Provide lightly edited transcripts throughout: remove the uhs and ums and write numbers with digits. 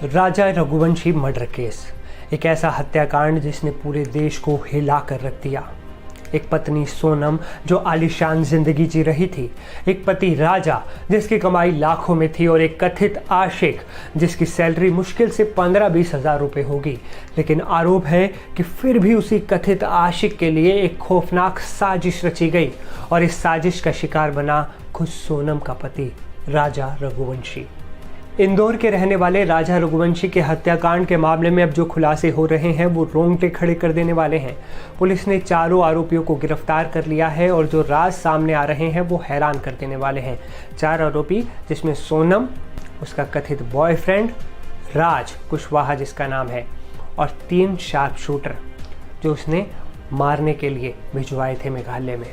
राजा Raghuvanshi murder case, एक ऐसा हत्याकांड जिसने पूरे देश को हिला कर रख दिया। एक पत्नी सोनम जो आलीशान जिंदगी जी रही थी, एक पति राजा जिसकी कमाई लाखों में थी और एक कथित आशिक जिसकी सैलरी मुश्किल से 15-20 हज़ार रुपये होगी। लेकिन आरोप है कि फिर भी उसी कथित आशिक के लिए एक खौफनाक साजिश रची गई और इस साजिश का शिकार बना खुद सोनम का पति राजा रघुवंशी। इंदौर के रहने वाले राजा रघुवंशी के हत्याकांड के मामले में अब जो खुलासे हो रहे हैं वो रोंगटे खड़े कर देने वाले हैं। पुलिस ने चारों आरोपियों को गिरफ्तार कर लिया है और जो राज सामने आ रहे हैं वो हैरान कर देने वाले हैं। 4 आरोपी, जिसमें सोनम, उसका कथित बॉयफ्रेंड राज कुशवाहा जिसका नाम है, और 3 शार्प शूटर जो उसने मारने के लिए भिजवाए थे मेघालय में।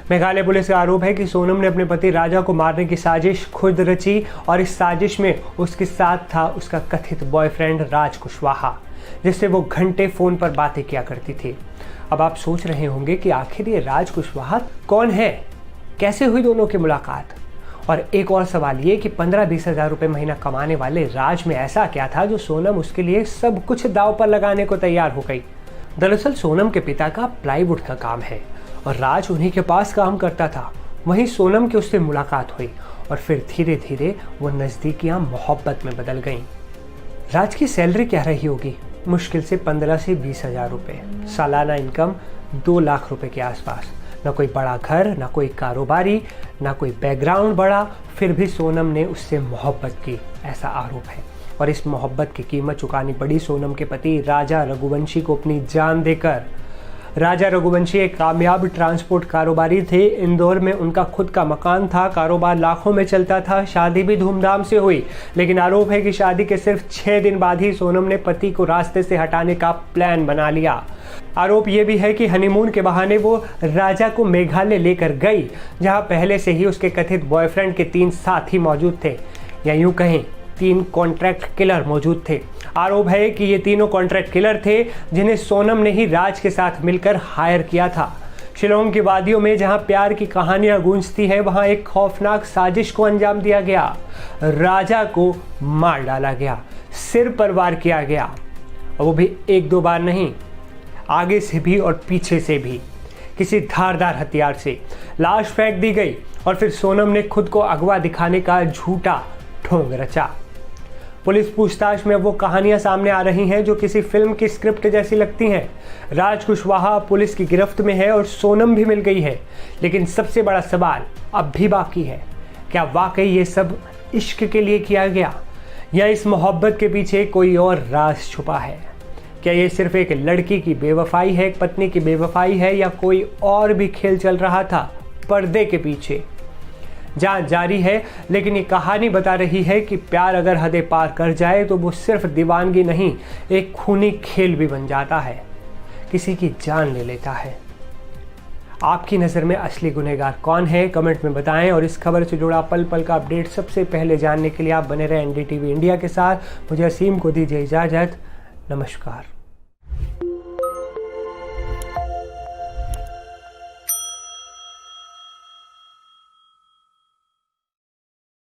मेघालय पुलिस का आरोप है कि सोनम ने अपने पति राजा को मारने की साजिश खुद रची और इस साजिश में उसके साथ था उसका कथित बॉयफ्रेंड राज कुशवाहा, जिससे वो घंटे फ़ोन पर बातें किया करती थी। अब आप सोच रहे होंगे कि आखिर ये राज कुशवाहा कौन है, कैसे हुई दोनों की मुलाकात। और एक और सवाल ये कि 15-20 हज़ार रुपये महीना कमाने वाले राज में ऐसा क्या था जो सोनम उसके लिए सब कुछ दांव पर लगाने को तैयार हो गई। दरअसल सोनम के पिता का प्लाईवुड का काम है और राज उन्हीं के पास काम करता था। वहीं सोनम की उससे मुलाकात हुई और फिर धीरे धीरे वो नज़दीकियाँ मोहब्बत में बदल गईं। राज की सैलरी क्या रही होगी? मुश्किल से 15 से 20 हज़ार रुपये, सालाना इनकम 2 लाख रुपए के आसपास। ना कोई बड़ा घर, ना कोई कारोबारी, ना कोई बैकग्राउंड बड़ा, फिर भी सोनम ने उससे मोहब्बत की, ऐसा आरोप है। और इस मोहब्बत की कीमत चुकानी पड़ी सोनम के पति राजा रघुवंशी को अपनी जान देकर। राजा रघुवंशी एक कामयाब ट्रांसपोर्ट कारोबारी थे। इंदौर में उनका खुद का मकान था, कारोबार लाखों में चलता था, शादी भी धूमधाम से हुई। लेकिन आरोप है कि शादी के सिर्फ 6 दिन बाद ही सोनम ने पति को रास्ते से हटाने का प्लान बना लिया। आरोप ये भी है कि हनीमून के बहाने वो राजा को मेघालय लेकर गई, जहां पहले से ही उसके कथित बॉयफ्रेंड के 3 साथी मौजूद थे, या यूं कहें 3 कॉन्ट्रैक्ट किलर मौजूद थे। आरोप है कि ये तीनों कॉन्ट्रैक्ट किलर थे जिन्हें सोनम ने ही राज के साथ मिलकर हायर किया था। शिलोंग की वादियों में जहां प्यार की कहानियां गूंजती हैं, वहां एक खौफनाक साजिश को अंजाम दिया गया। राजा को मार डाला गया, सिर पर वार किया गया, और वो भी 1-2 बार नहीं, आगे से भी और पीछे से भी, किसी धारदार हथियार से। लाश फेंक दी गई और फिर सोनम ने खुद को अगवा दिखाने का झूठा ढोंग रचा। पुलिस पूछताछ में वो कहानियां सामने आ रही हैं जो किसी फिल्म की स्क्रिप्ट जैसी लगती हैं। राज कुशवाहा पुलिस की गिरफ्त में है और सोनम भी मिल गई है, लेकिन सबसे बड़ा सवाल अब भी बाकी है। क्या वाकई ये सब इश्क के लिए किया गया, या इस मोहब्बत के पीछे कोई और राज छुपा है? क्या ये सिर्फ एक लड़की की बेवफाई है, एक पत्नी की बेवफाई है, या कोई और भी खेल चल रहा था पर्दे के पीछे? जांच जारी है, लेकिन ये कहानी बता रही है कि प्यार अगर हदें पार कर जाए तो वो सिर्फ दीवानगी नहीं, एक खूनी खेल भी बन जाता है, किसी की जान ले लेता है। आपकी नज़र में असली गुनहगार कौन है, कमेंट में बताएं। और इस खबर से जुड़ा पल पल का अपडेट सबसे पहले जानने के लिए आप बने रहें NDTV इंडिया के साथ। मुझे असीम को दीजिए इजाज़त। नमस्कार।